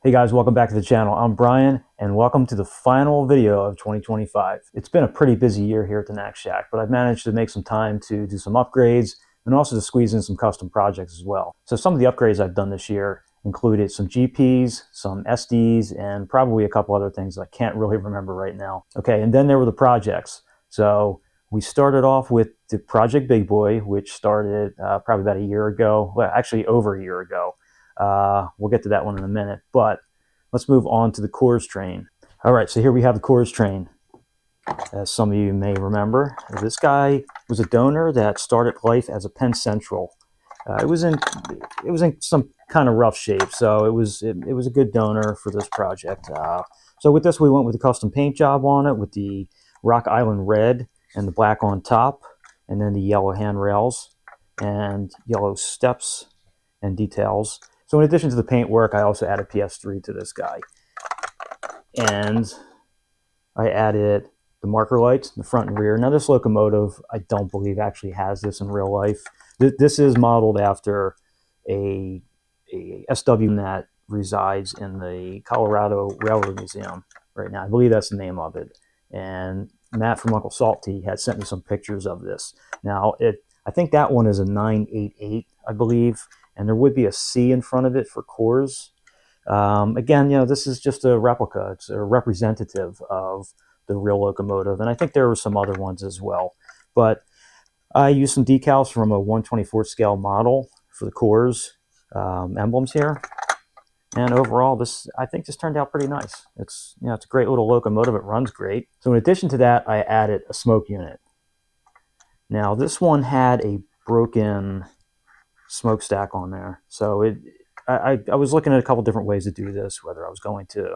Hey guys, welcome back to the channel. I'm Brian, and welcome to the final video of 2025. It's been a pretty busy year here at the Knack Shack, but I've managed to make some time to do some upgrades and also to squeeze in some custom projects as well. So some of the upgrades I've done this year included some GPs, some SDs, and probably a couple other things I can't really remember right now. Okay, and then there were the projects. So we started off with the Project Big Boy, which started probably about a year ago. Well, actually over a year ago. We'll get to that one in a minute, but let's move on to the Coors train. All right, so here we have the Coors train. As some of you may remember, this guy was a donor that started life as a Penn Central. It was in some kind of rough shape, so it was a good donor for this project. So with this, we went with a custom paint job on it with the Rock Island red and the black on top, and then the yellow handrails and yellow steps and details. So in addition to the paint work, I also added PS3 to this guy. And I added the marker lights in the front and rear. Now this locomotive, I don't believe actually has this in real life. This is modeled after a SW that resides in the Colorado Railroad Museum right now. I believe that's the name of it. And Matt from Uncle Salty had sent me some pictures of this. Now, I think that one is a 988, I believe, and there would be a C in front of it for Coors. Again, this is just a replica. It's a representative of the real locomotive, and I think there were some other ones as well. But I used some decals from a 1/24 scale model for the Coors emblems here. And overall, I think this turned out pretty nice. It's a great little locomotive. It runs great. So in addition to that, I added a smoke unit. Now this one had a broken smokestack on there. So I was looking at a couple different ways to do this, whether I was going to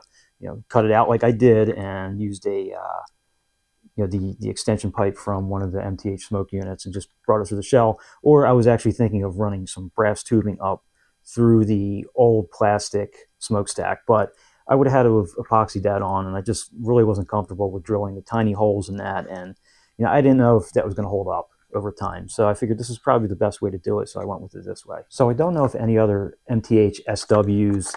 cut it out like I did and used a the extension pipe from one of the MTH smoke units and just brought it through the shell, or I was actually thinking of running some brass tubing up through the old plastic smokestack, but I would have had to have epoxied that on, and I just really wasn't comfortable with drilling the tiny holes in that, and I didn't know if that was going to hold up over time. So I figured this is probably the best way to do it, so I went with it this way. So I don't know if any other MTH SWs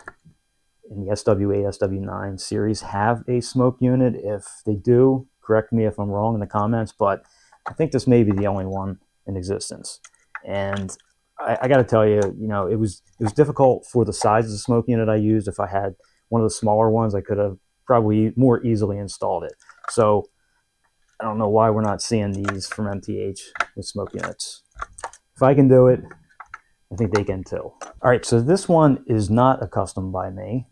in the SW8, SW9 series have a smoke unit. If they do, correct me if I'm wrong in the comments, but I think this may be the only one in existence. And I got to tell you, it was difficult for the size of the smoke unit I used. If I had one of the smaller ones, I could have probably more easily installed it. So I don't know why we're not seeing these from MTH with smoke units. If I can do it, I think they can too. All right, so this one is not a custom by me.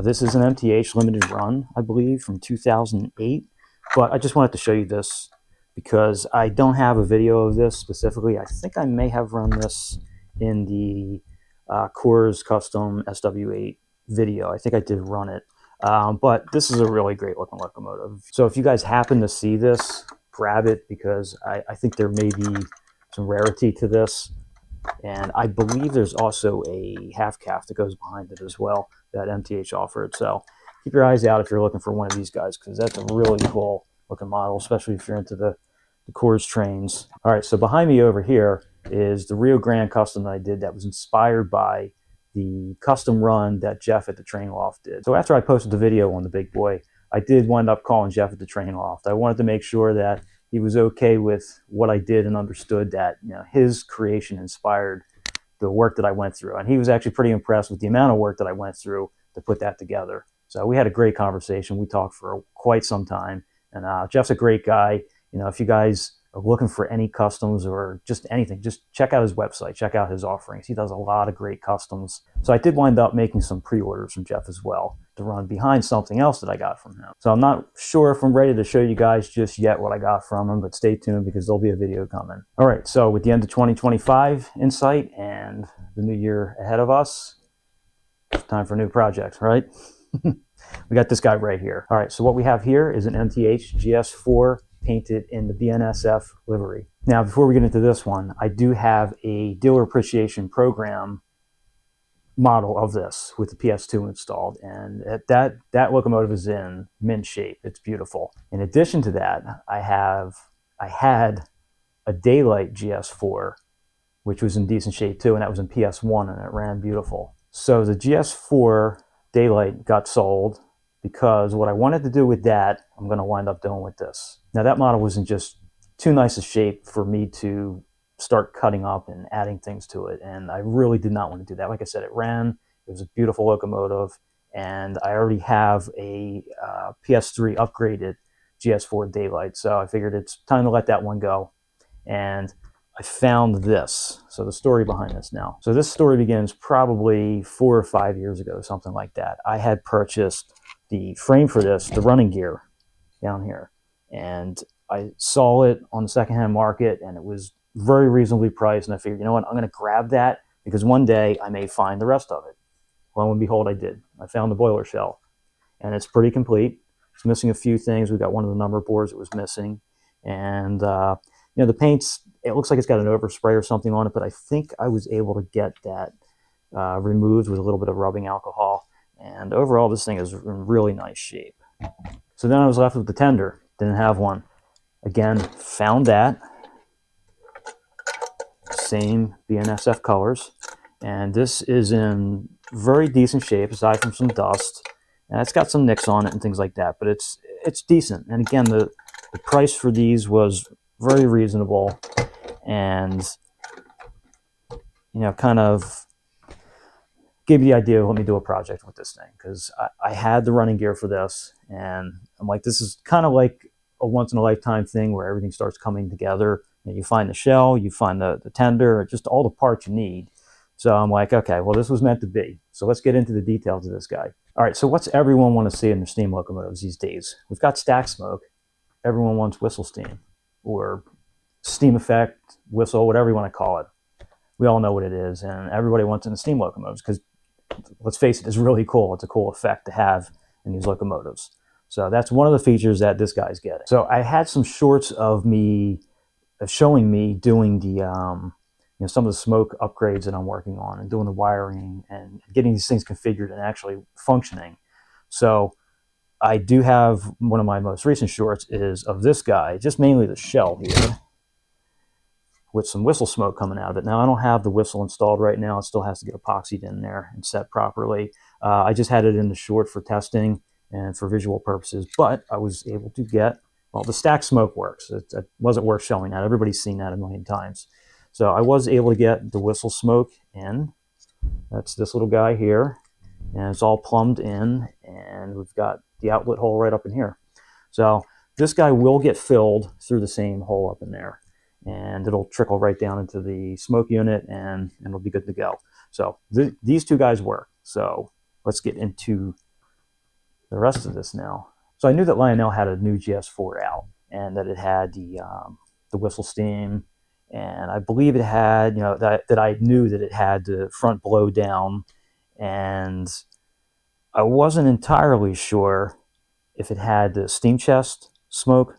This is an MTH limited run, I believe, from 2008. But I just wanted to show you this because I don't have a video of this specifically. I think I may have run this in the Coors Custom SW8 video. I think I did run it. But this is a really great looking locomotive. So if you guys happen to see this, grab it, because I think there may be some rarity to this. And I believe there's also a half calf that goes behind it as well that MTH offered. So keep your eyes out if you're looking for one of these guys, because that's a really cool looking model, especially if you're into the Coors trains. All right, so behind me over here is the Rio Grande custom that I did that was inspired by the custom run that Jeff at the Train Loft did. So after I posted the video on the Big Boy, I did wind up calling Jeff at the Train Loft. I wanted to make sure that he was okay with what I did and understood that his creation inspired the work that I went through. And he was actually pretty impressed with the amount of work that I went through to put that together. So we had a great conversation. We talked for quite some time. And Jeff's a great guy. If you guys are looking for any customs or just anything, just check out his website, check out his offerings. He does a lot of great customs. So I did wind up making some pre-orders from Jeff as well to run behind something else that I got from him. So I'm not sure if I'm ready to show you guys just yet what I got from him, but stay tuned because there'll be a video coming. All right, so with the end of 2025 in sight and the new year ahead of us, it's time for new projects, right? We got this guy right here. All right, so what we have here is an MTH GS4 painted in the BNSF livery. Now, before we get into this one, I do have a dealer appreciation program model of this with the PS2 installed, and that locomotive is in mint shape. It's beautiful. In addition to that, I had a Daylight GS4, which was in decent shape too, and that was in PS1, and it ran beautiful. So the GS4 Daylight got sold because what I wanted to do with that, I'm going to wind up doing with this. Now that model was in just too nice a shape for me to start cutting up and adding things to it, and I really did not want to do that. Like I said, it ran, it was a beautiful locomotive, and I already have a PS3 upgraded GS4 Daylight, so I figured it's time to let that one go. And I found this. So the story behind this now. So this story begins probably 4 or 5 years ago, something like that. I had purchased the frame for this, the running gear down here, and I saw it on the secondhand market, and it was very reasonably priced, and I figured, you know what, I'm going to grab that because one day I may find the rest of it. Lo and behold, I did. I found the boiler shell, and it's pretty complete. It's missing a few things. We got one of the number boards that was missing, and you know, the paint's, it looks like it's got an overspray or something on it, but I think I was able to get that removed with a little bit of rubbing alcohol, and overall this thing is in really nice shape. So then I was left with the tender. Didn't have one. Again, found that. Same BNSF colors, and this is in very decent shape aside from some dust, and it's got some nicks on it and things like that, but it's decent. And again, the price for these was very reasonable, and you know, kind of gave you the idea of let me do a project with this thing, because I had the running gear for this, and I'm like, this is kind of like a once in a lifetime thing where everything starts coming together. You find the shell, you find the tender, just all the parts you need. So I'm like, okay, well, this was meant to be. So let's get into the details of this guy. All right, so what's everyone want to see in their steam locomotives these days? We've got stack smoke. Everyone wants whistle steam, or steam effect, whistle, whatever you want to call it. We all know what it is, and everybody wants it in the steam locomotives because, let's face it, it's really cool. It's a cool effect to have in these locomotives. So that's one of the features that this guy's getting. So I had some shorts of me showing me doing the you know, some of the smoke upgrades that I'm working on, and doing the wiring and getting these things configured and actually functioning. So I do have one of my most recent shorts is of this guy, just mainly the shell here, with some whistle smoke coming out of it. Now I don't have the whistle installed right now. It still has to get epoxied in there and set properly. I just had it in the short for testing and for visual purposes, but I was able to get, well, the stack smoke works. It wasn't worth showing that. Everybody's seen that a million times. So I was able to get the whistle smoke in. That's this little guy here, and it's all plumbed in, and we've got the outlet hole right up in here. So this guy will get filled through the same hole up in there, and it'll trickle right down into the smoke unit, and it'll be good to go. So these two guys work. So let's get into the rest of this now. So I knew that Lionel had a new GS4 out, and that it had the whistle steam, and I believe it had, you know, that I knew that it had the front blow down, and I wasn't entirely sure if it had the steam chest smoke,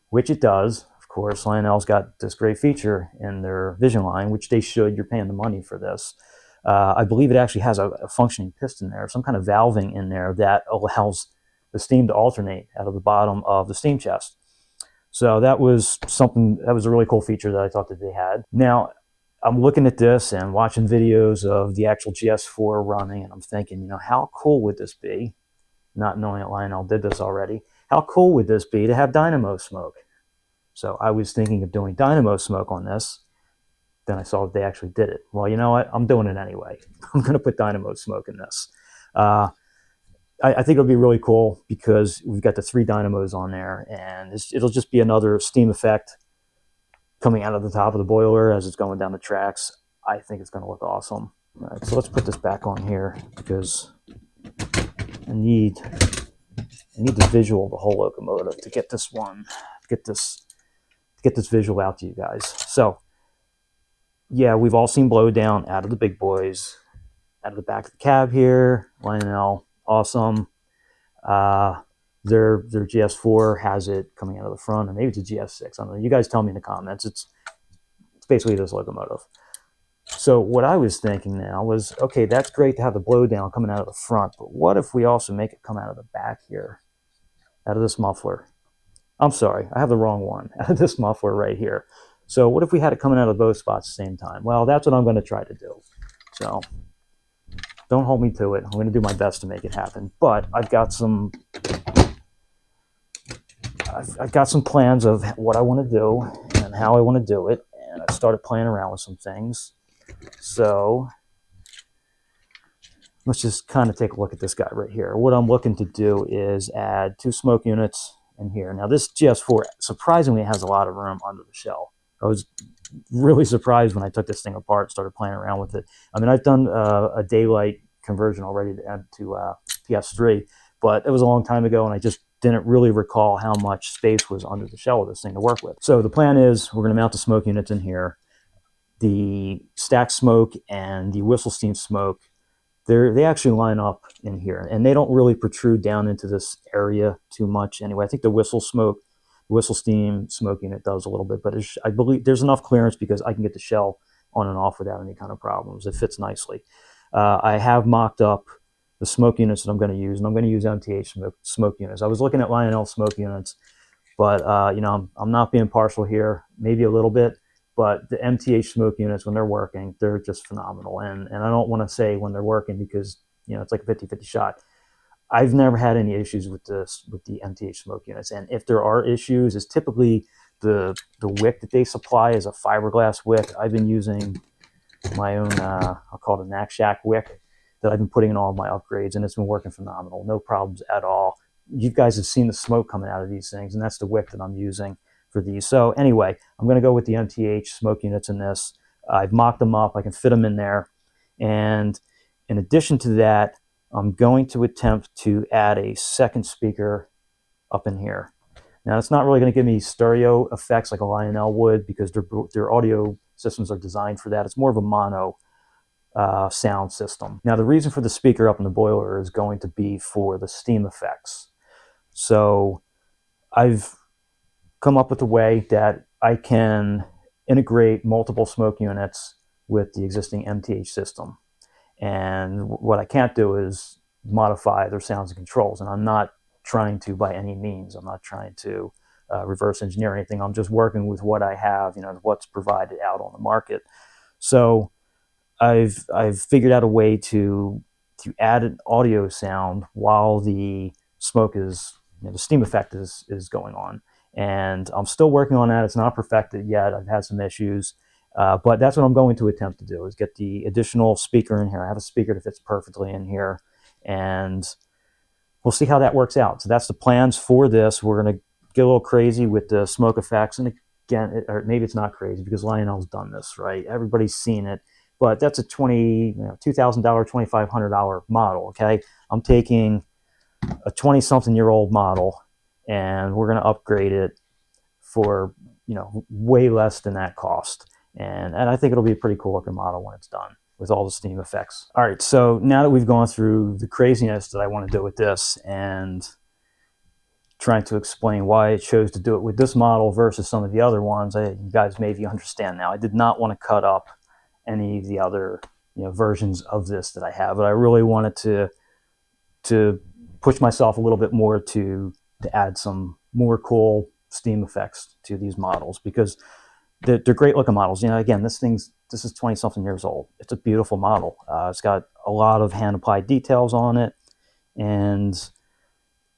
which it does. Of course, Lionel's got this great feature in their Vision line, which they should. You're paying the money for this. I believe it actually has a functioning piston there, some kind of valving in there that allows the steam to alternate out of the bottom of the steam chest. So that was something, that was a really cool feature that I thought that they had. Now, I'm looking at this and watching videos of the actual GS4 running, and I'm thinking, you know, how cool would this be? Not knowing that Lionel did this already. How cool would this be to have dynamo smoke? So I was thinking of doing dynamo smoke on this. Then I saw that they actually did it. Well, you know what? I'm doing it anyway. I'm going to put dynamo smoke in this. I think it'll be really cool because we've got the 3 dynamos on there, and it'll just be another steam effect coming out of the top of the boiler as it's going down the tracks. I think it's going to look awesome. All right, so let's put this back on here because I need the visual of the whole locomotive to get this one, get this visual out to you guys. So yeah, we've all seen blowdown out of the big boys, out of the back of the cab here. Lionel, awesome. Their GS4 has it coming out of the front, and maybe it's a GS6. I don't know. You guys tell me in the comments. It's basically this locomotive. So what I was thinking now was, okay, that's great to have the blowdown coming out of the front, but what if we also make it come out of the back here, out of this muffler? I'm sorry, I have the wrong one. Out of this muffler right here. So what if we had it coming out of both spots at the same time? Well, that's what I'm going to try to do. So Don't hold me to it. I'm going to do my best to make it happen. But I've got some plans of what I want to do and how I want to do it. And I started playing around with some things. So let's just kind of take a look at this guy right here. What I'm looking to do is add 2 smoke units in here. Now this GS4 surprisingly has a lot of room under the shell. I was really surprised when I took this thing apart and started playing around with it. I mean, I've done a daylight conversion already to PS3, but it was a long time ago, and I just didn't really recall how much space was under the shell of this thing to work with. So the plan is we're going to mount the smoke units in here. The stack smoke and the whistle steam smoke, they actually line up in here, and they don't really protrude down into this area too much anyway. I think the whistle steam smoke unit does a little bit, but I believe there's enough clearance because I can get the shell on and off without any kind of problems. It fits nicely. I have mocked up the smoke units that I'm going to use, and I'm going to use MTH smoke units. I was looking at Lionel smoke units, but you know, I'm not being partial here, maybe a little bit, but the MTH smoke units, when they're working, they're just phenomenal. And I don't want to say when they're working because, you know, it's like a 50-50 shot. I've never had any issues with the MTH smoke units, and if there are issues, it's typically the wick that they supply is a fiberglass wick. I've been using my own, I'll call it a Knack Shack wick that I've been putting in all of my upgrades, and it's been working phenomenal. No problems at all. You guys have seen the smoke coming out of these things, and that's the wick that I'm using for these. So anyway, I'm going to go with the MTH smoke units in this. I've mocked them up. I can fit them in there. And in addition to that, I'm going to attempt to add a second speaker up in here. Now, it's not really going to give me stereo effects like a Lionel would because their audio systems are designed for that. It's more of a mono sound system. Now, the reason for the speaker up in the boiler is going to be for the steam effects. So I've come up with a way that I can integrate multiple smoke units with the existing MTH system. And what I can't do is modify their sounds and controls. And I'm not trying to by any means. I'm not trying to reverse engineer anything. I'm just working with what I have, you know, what's provided out on the market. So I've figured out a way to add an audio sound while the smoke is, you know, the steam effect is going on. And I'm still working on that. It's not perfected yet. I've had some issues. But that's what I'm going to attempt to do, is get the additional speaker in here. I have a speaker that fits perfectly in here, and we'll see how that works out. So that's the plans for this. We're going to get a little crazy with the smoke effects. And again, or maybe it's not crazy because Lionel's done this, right? Everybody's seen it. But that's a $2,000, $2,500 model, okay? I'm taking a 20-something-year-old model, and we're going to upgrade it for, you know, way less than that cost. And I think it'll be a pretty cool looking model when it's done with all the steam effects. All right, so now that we've gone through the craziness that I want to do with this and trying to explain why I chose to do it with this model versus some of the other ones, you guys maybe understand now. I did not want to cut up any of the other, you know, versions of this that I have, but I really wanted to push myself a little bit more to add some more cool steam effects to these models because they're great looking models. You know, again, this is 20-something years old. It's a beautiful model. It's got a lot of hand applied details on it, and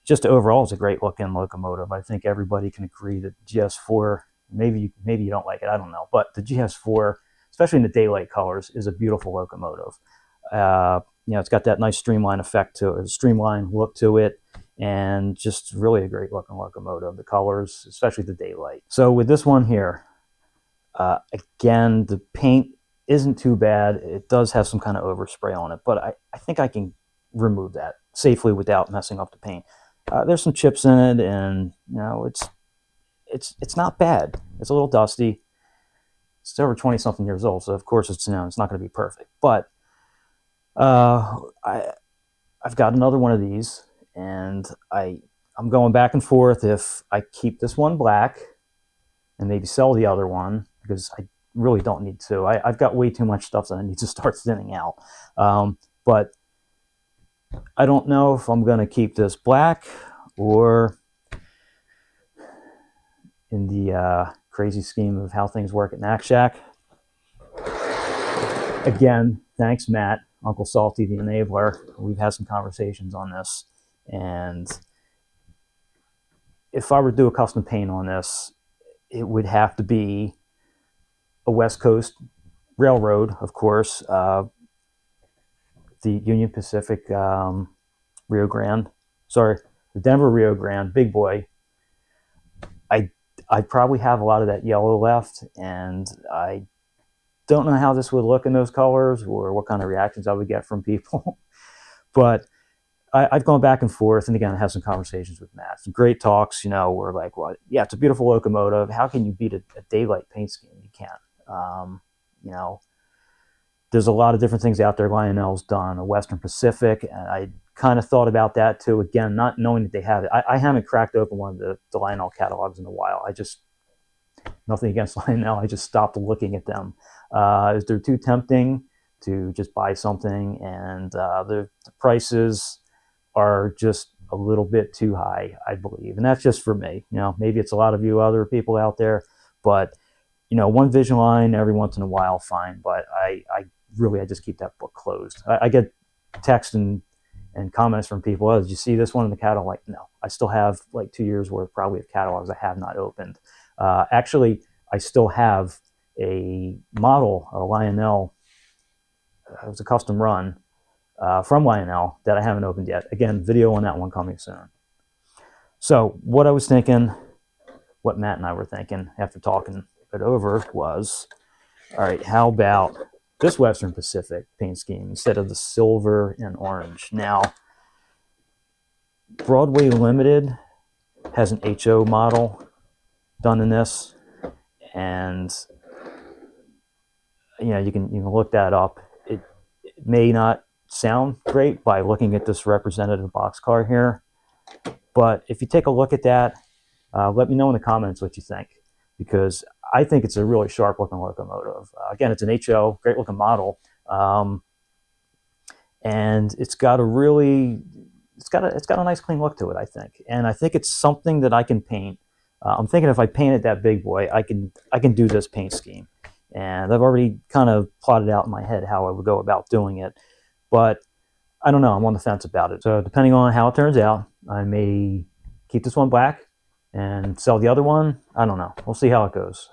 just overall, it's a great looking locomotive. I think everybody can agree that GS4, maybe you don't like it, I don't know, but the GS4, especially in the daylight colors, is a beautiful locomotive. You know, it's got that nice streamline effect to it, streamline look to it, and just really a great looking locomotive. The colors, especially the daylight. So with this one here, again, the paint isn't too bad. It does have some kind of overspray on it, but I think I can remove that safely without messing up the paint. There's some chips in it, and you know, it's not bad. It's a little dusty. It's over 20-something years old, so of course it's, you know, it's not going to be perfect. But I've got another one of these, and I'm going back and forth if I keep this one black and maybe sell the other one, because I really don't need to. I've got way too much stuff that I need to start thinning out. But I don't know if I'm going to keep this black or, in the crazy scheme of how things work at Knack Shack. Again, thanks, Matt, Uncle Salty the Enabler. We've had some conversations on this, and if I were to do a custom paint on this, it would have to be a West Coast railroad, of course, the Union Pacific Rio Grande, sorry, the Denver Rio Grande, big boy. I probably have a lot of that yellow left, and I don't know how this would look in those colors or what kind of reactions I would get from people. But I've gone back and forth, and again, I have some conversations with Matt. Some great talks, you know, we're like, well, yeah, it's a beautiful locomotive. How can you beat a daylight paint scheme? You can't. You know, there's a lot of different things out there. Lionel's done a Western Pacific, and I kind of thought about that too. Again, not knowing that they have it. I haven't cracked open one of the Lionel catalogs in a while. I just, nothing against Lionel, I just stopped looking at them. They're too tempting to just buy something, and the prices are just a little bit too high, I believe. And that's just for me. You know, maybe it's a lot of you other people out there, but you know, one vision line every once in a while, fine. But I just keep that book closed. I get texts and comments from people, oh, did you see this one in the catalog? Like, no, I still have like 2 years worth probably of catalogs I have not opened. Actually, I still have a model, a Lionel. It was a custom run from Lionel that I haven't opened yet. Again, video on that one coming soon. So what I was thinking, what Matt and I were thinking after talking it over was, all right, how about this Western Pacific paint scheme instead of the silver and orange? Now, Broadway Limited has an HO model done in this, and you know, you can look that up. It may not sound great by looking at this representative boxcar here, but if you take a look at that, let me know in the comments what you think, because I think it's a really sharp looking locomotive. Again, it's an HO, great looking model, and it's got a nice clean look to it, I think. And I think it's something that I can paint. I'm thinking if I painted that big boy, I can do this paint scheme. And I've already kind of plotted out in my head how I would go about doing it. But I don't know, I'm on the fence about it. So depending on how it turns out, I may keep this one black and sell the other one. I don't know. We'll see how it goes.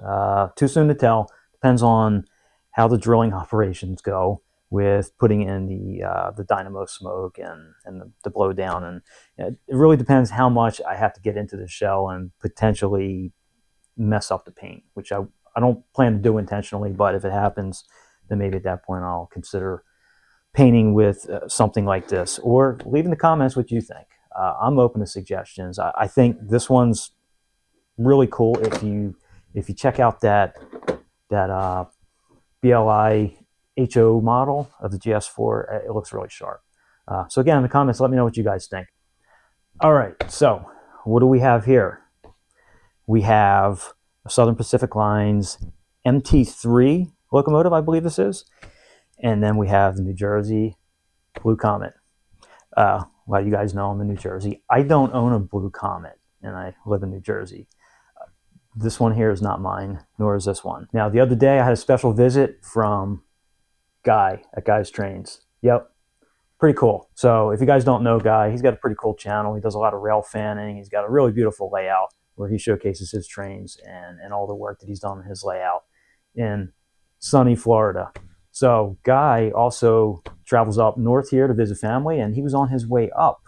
Too soon to tell. Depends on how the drilling operations go with putting in the dynamo smoke and the blow down. And it really depends how much I have to get into the shell and potentially mess up the paint, which I don't plan to do intentionally, but if it happens, then maybe at that point I'll consider painting with something like this, or leave in the comments what you think. I'm open to suggestions. I think this one's really cool. If you check out that BLI HO model of the GS4, it looks really sharp. So again, in the comments, let me know what you guys think. All right, so what do we have here? We have a Southern Pacific Lines MT3 locomotive, I believe this is. And then we have the New Jersey Blue Comet. Well, you guys know I'm in New Jersey. I don't own a Blue Comet, and I live in New Jersey. This one here is not mine, nor is this one. Now, the other day I had a special visit from Guy at Guy's Trains. Yep, pretty cool. So if you guys don't know Guy, he's got a pretty cool channel. He does a lot of rail fanning. He's got a really beautiful layout where he showcases his trains and all the work that he's done in his layout in sunny Florida. So Guy also travels up north here to visit family, and he was on his way up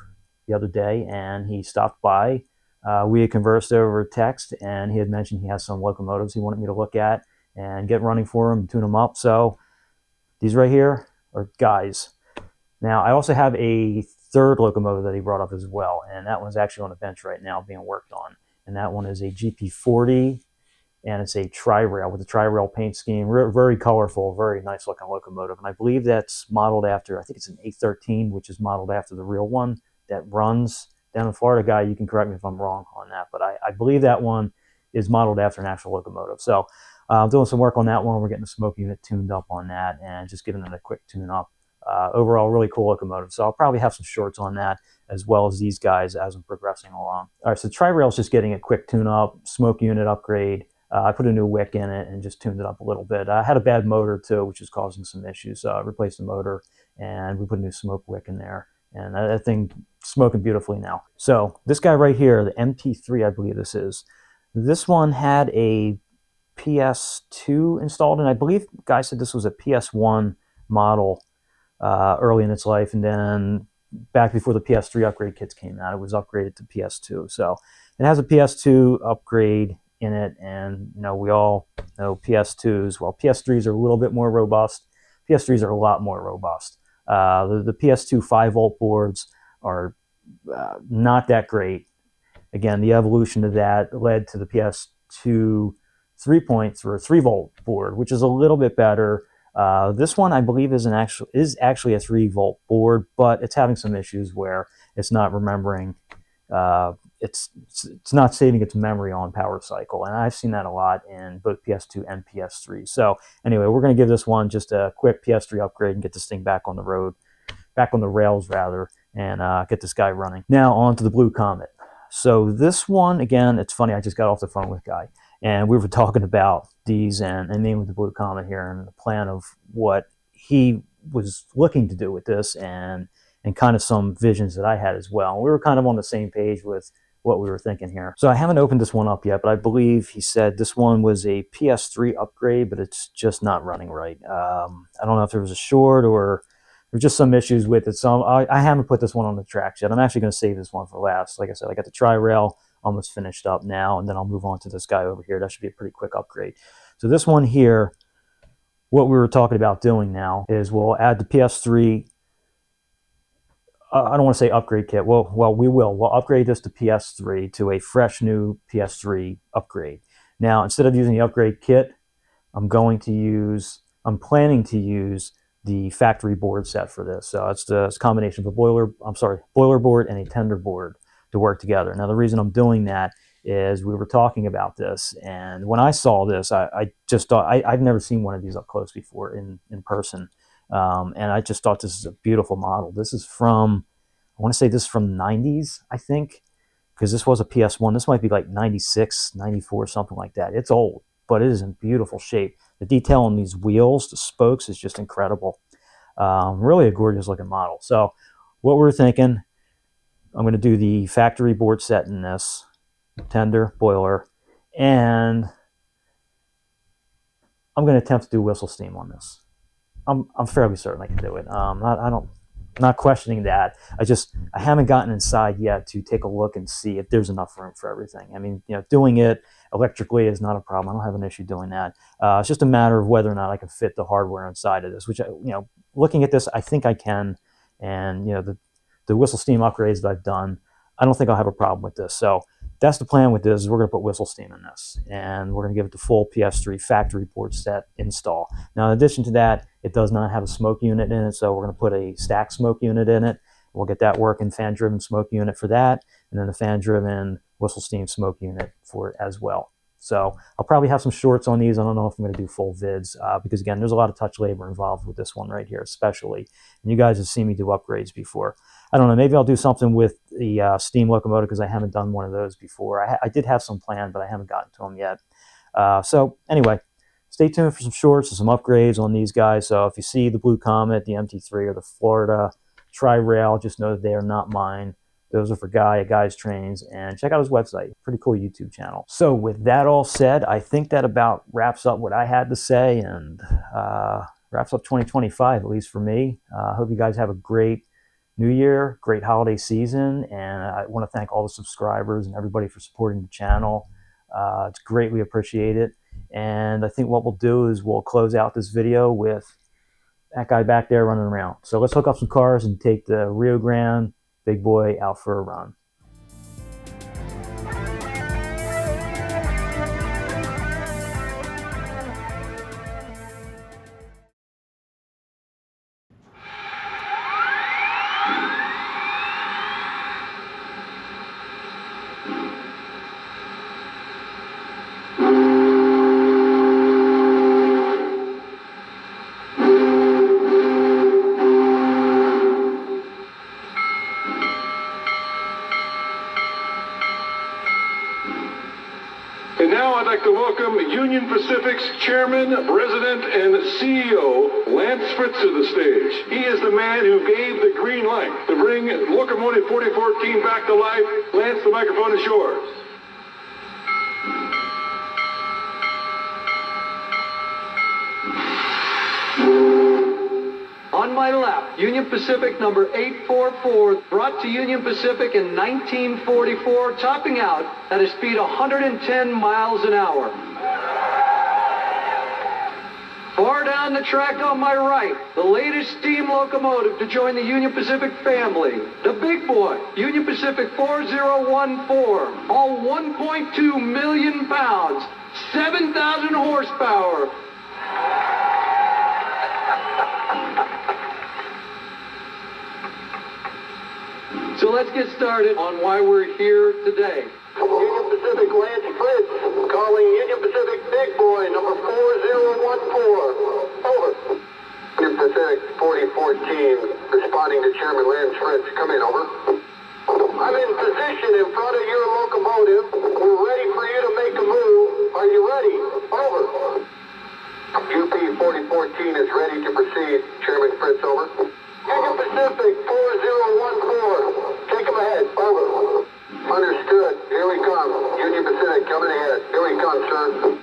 the other day, and he stopped by. We had conversed over text, and he had mentioned he has some locomotives he wanted me to look at and get running for him and tune them up. So these right here are Guy's. Now, I also have a third locomotive that he brought up as well, and that one's actually on the bench right now being worked on. And that one is a GP40, and it's a tri-rail with a tri-rail paint scheme. Very colorful, very nice looking locomotive. And I believe that's modeled after, I think it's an 813, which is modeled after the real one that runs down in Florida. Guy, you can correct me if I'm wrong on that, but I believe that one is modeled after an actual locomotive. So I'm doing some work on that one. We're getting the smoke unit tuned up on that and just giving it a quick tune up. Overall, really cool locomotive. So I'll probably have some shorts on that as well as these guys as I'm progressing along. All right, so tri-rail is just getting a quick tune up, smoke unit upgrade. I put a new wick in it and just tuned it up a little bit. I had a bad motor too, which is causing some issues. Replaced the motor and we put a new smoke wick in there, and that thing smoking beautifully now. So this guy right here, the MT3, I believe this is. This one had a PS2 installed, and I believe guy said this was a PS1 model early in its life, and then back before the PS3 upgrade kits came out, it was upgraded to PS2. So it has a PS2 upgrade in it, and we all know PS2s. Well, PS3s are a little bit more robust. PS3s are a lot more robust. The PS2 5-volt boards are not that great. Again, the evolution of that led to the PS2 3-volt board, which is a little bit better. This one, I believe, is actually a 3-volt board, but it's having some issues where it's not remembering. It's not saving its memory on power cycle, and I've seen that a lot in both PS2 and PS3. So anyway, we're going to give this one just a quick PS3 upgrade and get this thing back on the road, back on the rails rather, and get this guy running. Now on to the Blue Comet. So this one, again, it's funny, I just got off the phone with Guy, and we were talking about these and mainly the Blue Comet here and the plan of what he was looking to do with this and kind of some visions that I had as well. We were kind of on the same page with what we were thinking here. So I haven't opened this one up yet, but I believe he said this one was a PS3 upgrade, but it's just not running right. I don't know if there was a short or there's just some issues with it. So I haven't put this one on the tracks yet. I'm actually going to save this one for last. Like I said, I got the tri-rail almost finished up now, and then I'll move on to this guy over here. That should be a pretty quick upgrade. So this one here, what we were talking about doing now is we'll add the PS3. I don't want to say upgrade kit. Well, we will. We'll upgrade this to PS3 to a fresh new PS3 upgrade. Now, instead of using the upgrade kit, I'm planning to use the factory board set for this. So it's a combination of a boiler board and a tender board to work together. Now, the reason I'm doing that is we were talking about this, and when I saw this, I just thought I've never seen one of these up close before in person. And I just thought this is a beautiful model. This is from, I want to say this is from the 90s, I think, because this was a PS1. This might be like 96, 94, something like that. It's old, but it is in beautiful shape. The detail on these wheels, the spokes, is just incredible. Really a gorgeous looking model. So what we're thinking, I'm going to do the factory board set in this, tender, boiler, and I'm going to attempt to do whistle steam on this. I'm fairly certain I can do it. Not questioning that. I haven't gotten inside yet to take a look and see if there's enough room for everything. I mean, doing it electrically is not a problem. I don't have an issue doing that. It's just a matter of whether or not I can fit the hardware inside of this, which, looking at this, I think I can. And, the whistle steam upgrades that I've done, I don't think I'll have a problem with this. So that's the plan with this, is we're going to put whistle steam in this, and we're going to give it the full PS3 factory board set install. Now, in addition to that, it does not have a smoke unit in it, so we're going to put a stack smoke unit in it. We'll get that working, fan-driven smoke unit for that, and then the fan-driven whistle steam smoke unit for it as well. So I'll probably have some shorts on these. I don't know if I'm going to do full vids because, again, there's a lot of touch labor involved with this one right here, especially. And you guys have seen me do upgrades before. I don't know, maybe I'll do something with the steam locomotive because I haven't done one of those before. I did have some planned, but I haven't gotten to them yet. So anyway, stay tuned for some shorts and some upgrades on these guys. So if you see the Blue Comet, the MT3, or the Florida Tri-Rail, just know that they are not mine. Those are for Guy at Guy's Trains, and check out his website. Pretty cool YouTube channel. So with that all said, I think that about wraps up what I had to say and wraps up 2025, at least for me. I hope you guys have a great New Year, great holiday season, and I want to thank all the subscribers and everybody for supporting the channel. It's greatly appreciated. And I think what we'll do is we'll close out this video with that guy back there running around. So let's hook up some cars and take the Rio Grande big boy out for a run. And now I'd like to welcome Union Pacific's chairman, president, and CEO, Lance Fritz, to the stage. He is the man who gave the green light to bring Locomotive 4014 back to life. Lance, the microphone is yours. On my left, Union Pacific number 844, brought to Union Pacific in 1944, topping out at a speed 110 miles an hour. Far down the track on my right, the latest steam locomotive to join the Union Pacific family, the big boy, Union Pacific 4014, all 1.2 million pounds, 7,000 horsepower. So let's get started on why we're here today. Union Pacific Lance Fritz, calling Union Pacific Big Boy, number 4014. Over. Union Pacific 4014, responding to Chairman Lance Fritz. Come in, over. I'm in position in front of your locomotive. We're ready for you to make a move. Are you ready? Over. UP 4014 is ready to proceed. Chairman Fritz, over. Union Pacific 4014. Take him ahead. Over. Understood. Here we come. Union Pacific coming ahead. Here we come, sir.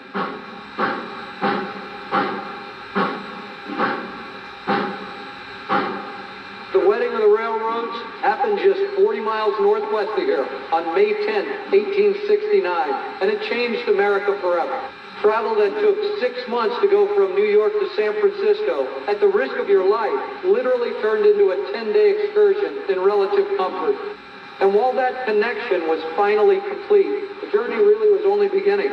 The wedding of the railroads happened just 40 miles northwest of here on May 10, 1869, and it changed America forever. Travel that took 6 months to go from New York to San Francisco, at the risk of your life, literally turned into a 10-day excursion in relative comfort. And while that connection was finally complete, the journey really was only beginning.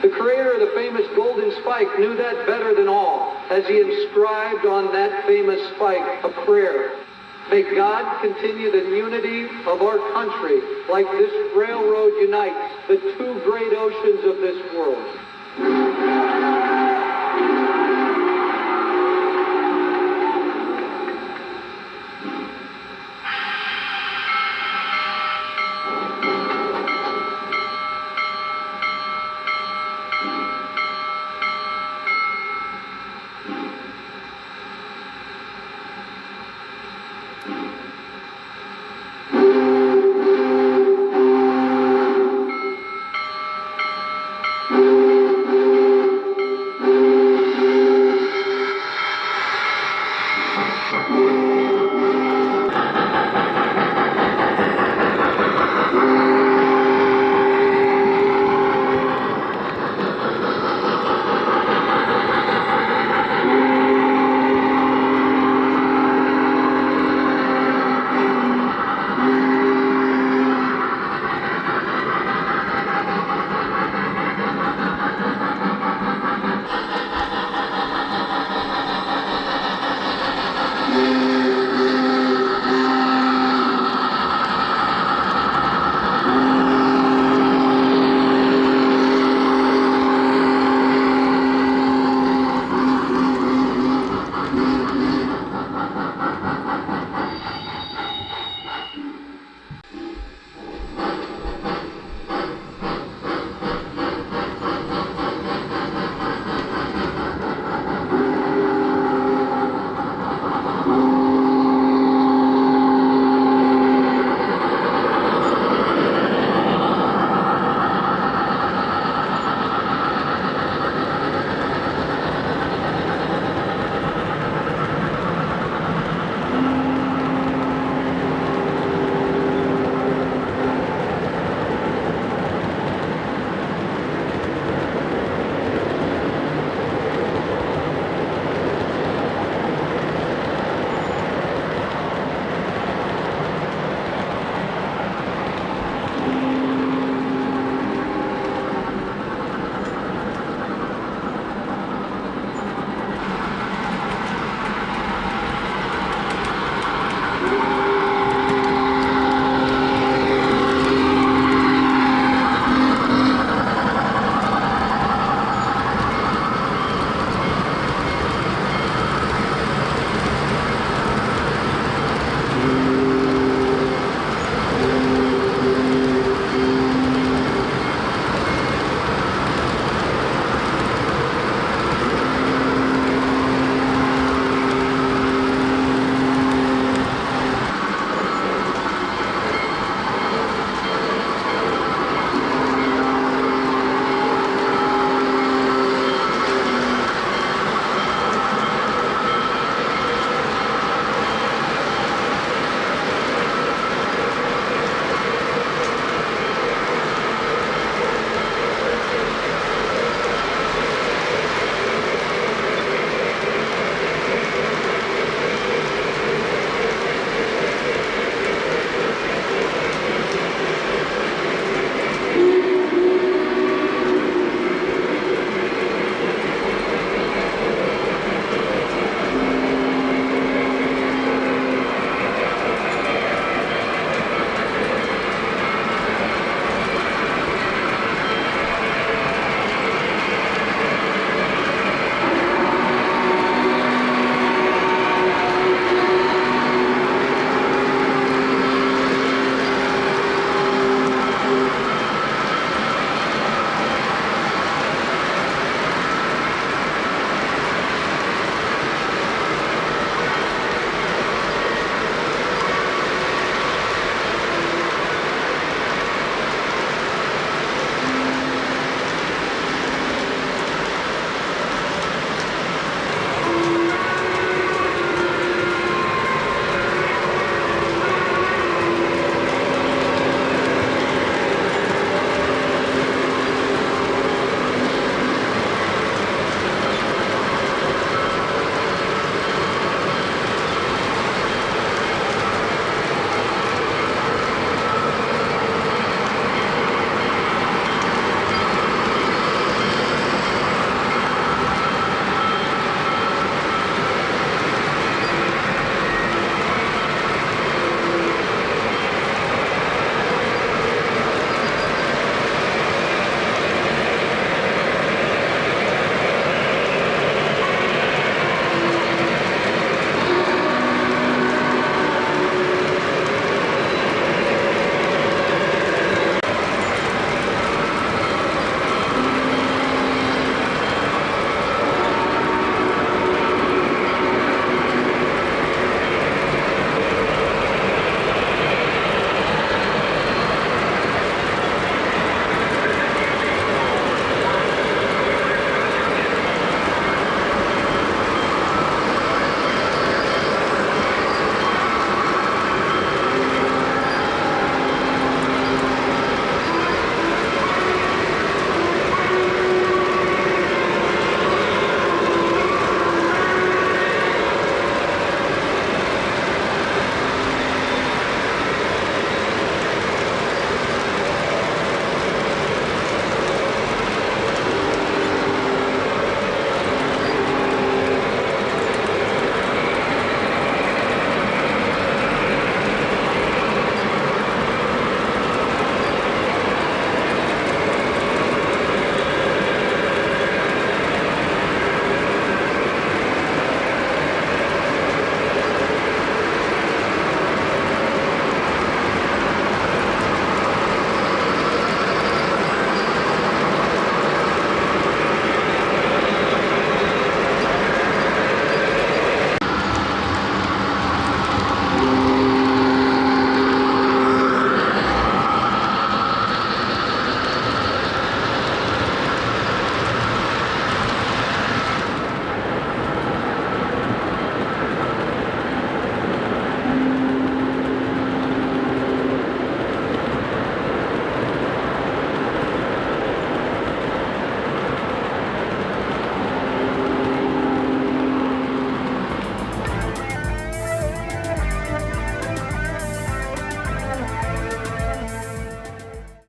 The creator of the famous Golden Spike knew that better than all, as he inscribed on that famous spike a prayer. May God continue the unity of our country like this railroad unites the two great oceans of this world.